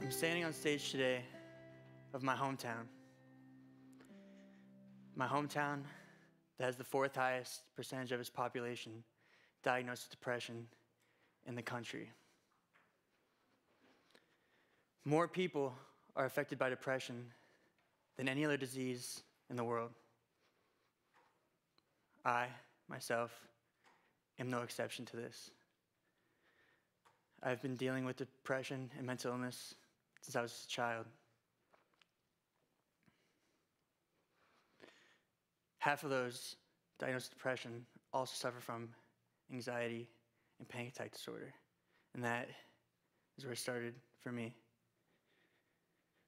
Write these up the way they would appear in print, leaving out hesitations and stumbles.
I'm standing on stage today of my hometown. My hometown that has the fourth highest percentage of its population diagnosed with depression in the country. More people are affected by depression than any other disease in the world. I, myself, am no exception to this. I've been dealing with depression and mental illness since I was a child. Half of those diagnosed with depression also suffer from anxiety and panic attack disorder, and that is where it started for me.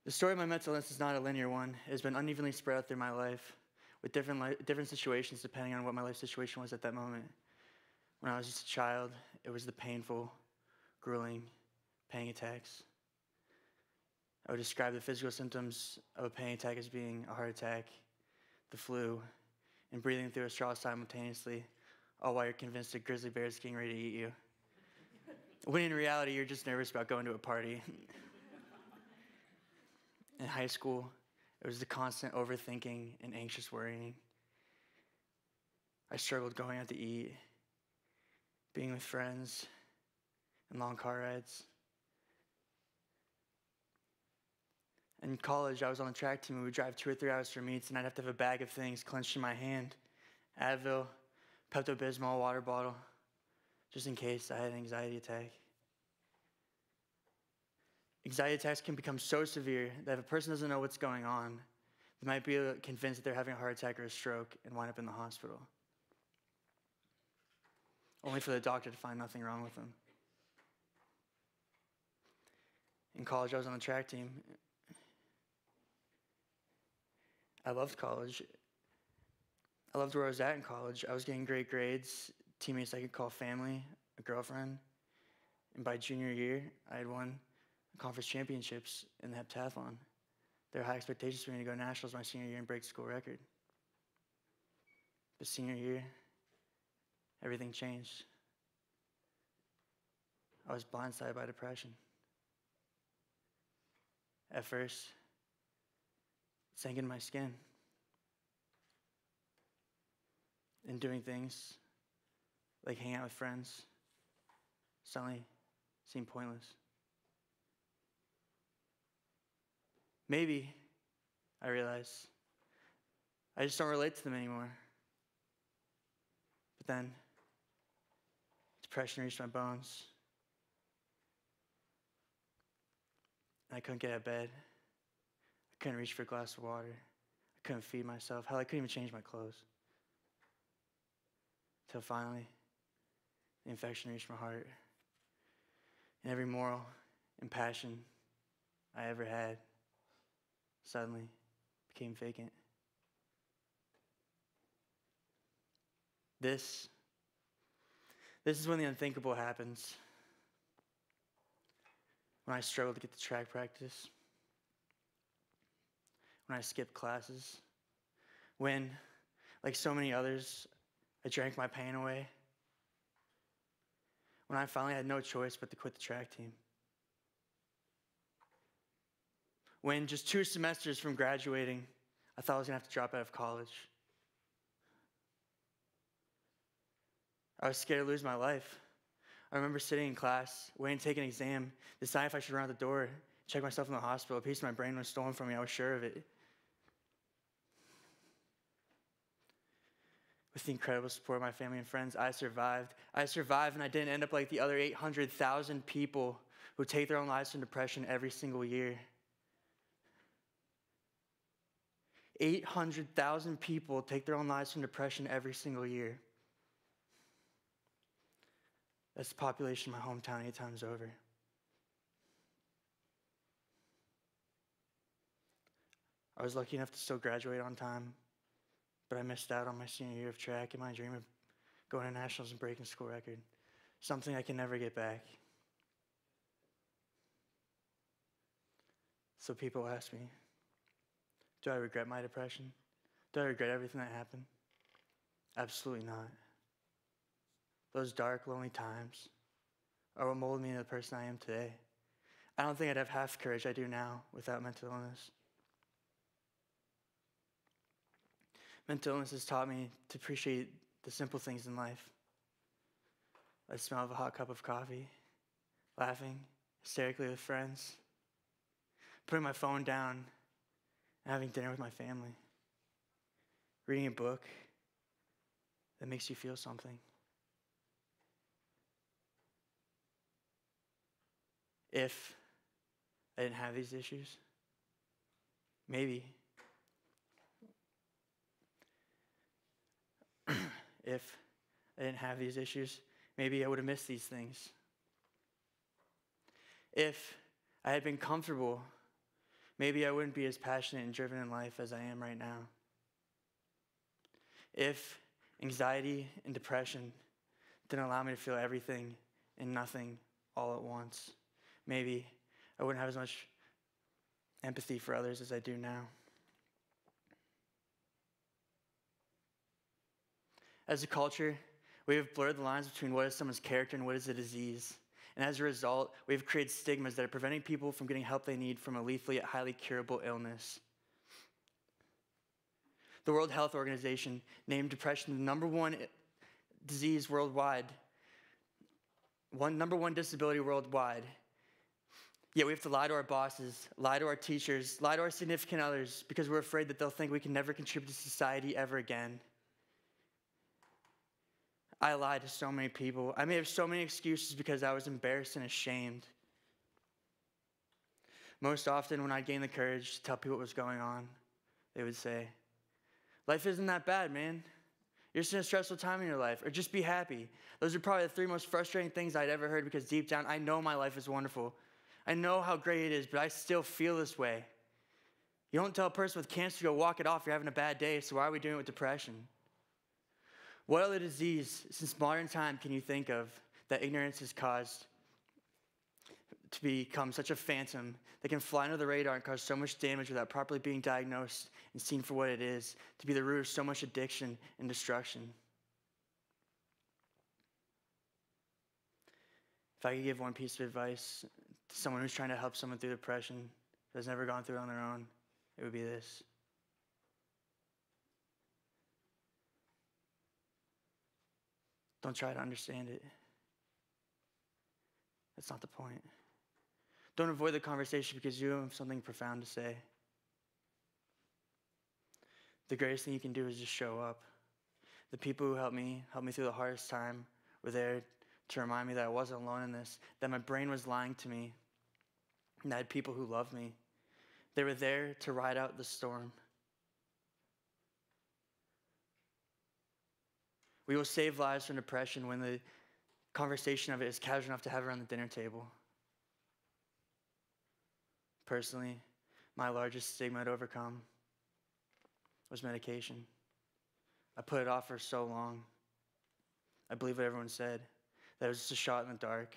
The story of my mental illness is not a linear one. It has been unevenly spread out through my life with different situations depending on what my life situation was at that moment. When I was just a child, it was the painful, grueling panic attacks. I would describe the physical symptoms of a panic attack as being a heart attack, the flu, and breathing through a straw simultaneously, all while you're convinced a grizzly bear is getting ready to eat you. When in reality, you're just nervous about going to a party. In high school, it was the constant overthinking and anxious worrying. I struggled going out to eat, being with friends, and long car rides. In college, I was on the track team. We would drive 2 or 3 hours for meets, and I'd have to have a bag of things clenched in my hand. Advil, Pepto-Bismol, water bottle, just in case I had an anxiety attack. Anxiety attacks can become so severe that if a person doesn't know what's going on, they might be convinced that they're having a heart attack or a stroke and wind up in the hospital, only for the doctor to find nothing wrong with them. In college, I was on the track team. I loved college. I loved where I was at in college. I was getting great grades, teammates I could call family, a girlfriend. And by junior year, I had won conference championships in the heptathlon. There were high expectations for me to go to nationals my senior year and break the school record. But senior year, everything changed. I was blindsided by depression. At first, it sank into my skin. And doing things like hanging out with friends suddenly seemed pointless. Maybe, I realized, I just don't relate to them anymore. But then, depression reached my bones. And I couldn't get out of bed. I couldn't reach for a glass of water. I couldn't feed myself. Hell, I couldn't even change my clothes. Till finally, the infection reached my heart. And every moral and passion I ever had suddenly became vacant. This is when the unthinkable happens. When I struggled to get to track practice. When I skipped classes. When, like so many others, I drank my pain away. When I finally had no choice but to quit the track team. When just 2 semesters from graduating, I thought I was going to have to drop out of college. I was scared to lose my life. I remember sitting in class, waiting to take an exam, deciding if I should run out the door, check myself in the hospital. A piece of my brain was stolen from me, I was sure of it. With the incredible support of my family and friends, I survived. I survived, and I didn't end up like the other 800,000 people who take their own lives from depression every single year. 800,000 people take their own lives from depression every single year. That's the population of my hometown 8 times over. I was lucky enough to still graduate on time, but I missed out on my senior year of track and my dream of going to nationals and breaking school record, something I can never get back. So people ask me, do I regret my depression? Do I regret everything that happened? Absolutely not. Those dark, lonely times are what molded me into the person I am today. I don't think I'd have half the courage I do now without mental illness. Mental illness has taught me to appreciate the simple things in life. The smell of a hot cup of coffee, laughing hysterically with friends, putting my phone down and having dinner with my family, reading a book that makes you feel something. If I didn't have these issues, maybe if I didn't have these issues, maybe I would have missed these things. If I had been comfortable, maybe I wouldn't be as passionate and driven in life as I am right now. If anxiety and depression didn't allow me to feel everything and nothing all at once, maybe I wouldn't have as much empathy for others as I do now. As a culture, we have blurred the lines between what is someone's character and what is a disease. And as a result, we've created stigmas that are preventing people from getting help they need from a lethal yet highly curable illness. The World Health Organization named depression the number one disease worldwide, number one disability worldwide. Yet we have to lie to our bosses, lie to our teachers, lie to our significant others because we're afraid that they'll think we can never contribute to society ever again. I lied to so many people. I made up so many excuses because I was embarrassed and ashamed. Most often when I gained the courage to tell people what was going on, they would say, "Life isn't that bad, man. You're just in a stressful time in your life," or "just be happy." Those are probably the three most frustrating things I'd ever heard because deep down, I know my life is wonderful. I know how great it is, but I still feel this way. You don't tell a person with cancer to go walk it off, you're having a bad day, so why are we doing it with depression? What other disease since modern time can you think of that ignorance has caused to become such a phantom that can fly under the radar and cause so much damage without properly being diagnosed and seen for what it is, to be the root of so much addiction and destruction? If I could give one piece of advice to someone who's trying to help someone through depression who has never gone through it on their own, it would be this. Don't try to understand it. That's not the point. Don't avoid the conversation because you have something profound to say. The greatest thing you can do is just show up. The people who helped me through the hardest time, were there to remind me that I wasn't alone in this, that my brain was lying to me, and I had people who loved me. They were there to ride out the storm. We will save lives from depression when the conversation of it is casual enough to have around the dinner table. Personally, my largest stigma to overcome was medication. I put it off for so long. I believe what everyone said, that it was just a shot in the dark,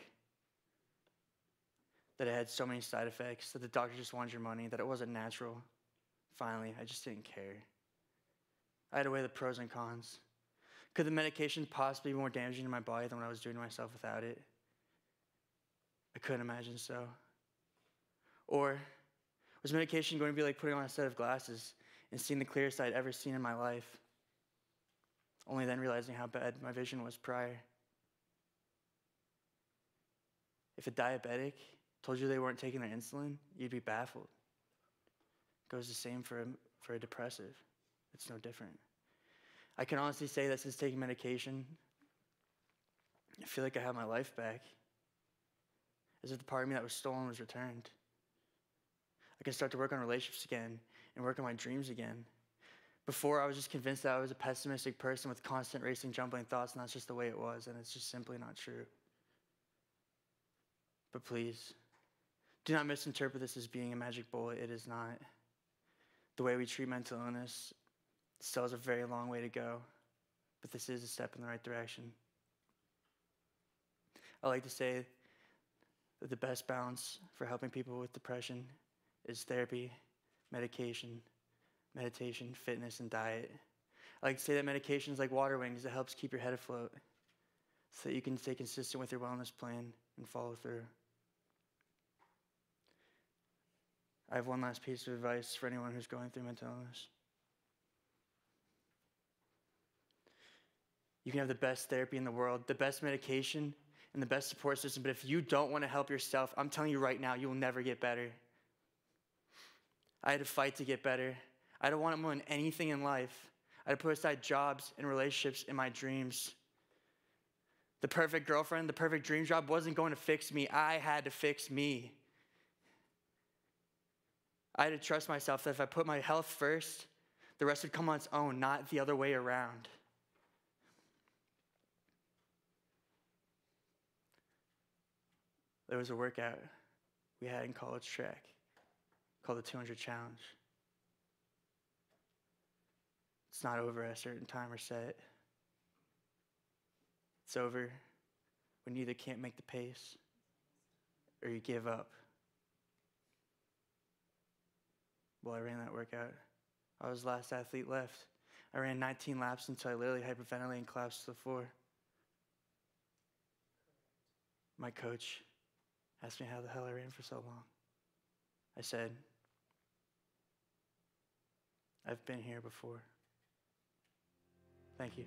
that it had so many side effects, that the doctor just wanted your money, that it wasn't natural. Finally, I just didn't care. I had to weigh the pros and cons. Could the medication possibly be more damaging to my body than what I was doing to myself without it? I couldn't imagine so. Or was medication going to be like putting on a set of glasses and seeing the clearest I'd ever seen in my life, only then realizing how bad my vision was prior? If a diabetic told you they weren't taking their insulin, you'd be baffled. It goes the same for a depressive. It's no different. I can honestly say that since taking medication, I feel like I have my life back, as if the part of me that was stolen was returned. I can start to work on relationships again and work on my dreams again. Before, I was just convinced that I was a pessimistic person with constant racing, jumbling thoughts, and that's just the way it was, and it's just simply not true. But please, do not misinterpret this as being a magic bullet. It is not. The way we treat mental illness still has a very long way to go, but this is a step in the right direction. I like to say that the best balance for helping people with depression is therapy, medication, meditation, fitness, and diet. I like to say that medication is like water wings that helps keep your head afloat so that you can stay consistent with your wellness plan and follow through. I have one last piece of advice for anyone who's going through mental illness. You can have the best therapy in the world, the best medication, and the best support system, but if you don't want to help yourself, I'm telling you right now, you will never get better. I had to fight to get better. I don't want more than anything in life. I had to put aside jobs and relationships and my dreams. The perfect girlfriend, the perfect dream job wasn't going to fix me. I had to fix me. I had to trust myself that if I put my health first, the rest would come on its own, not the other way around. There was a workout we had in college track called the 200 Challenge. It's not over at a certain time or set. It's over when you either can't make the pace or you give up. Well, I ran that workout. I was the last athlete left. I ran 19 laps until I literally hyperventilated and collapsed to the floor. My coach asked me how the hell I ran for so long. I said, I've been here before. Thank you.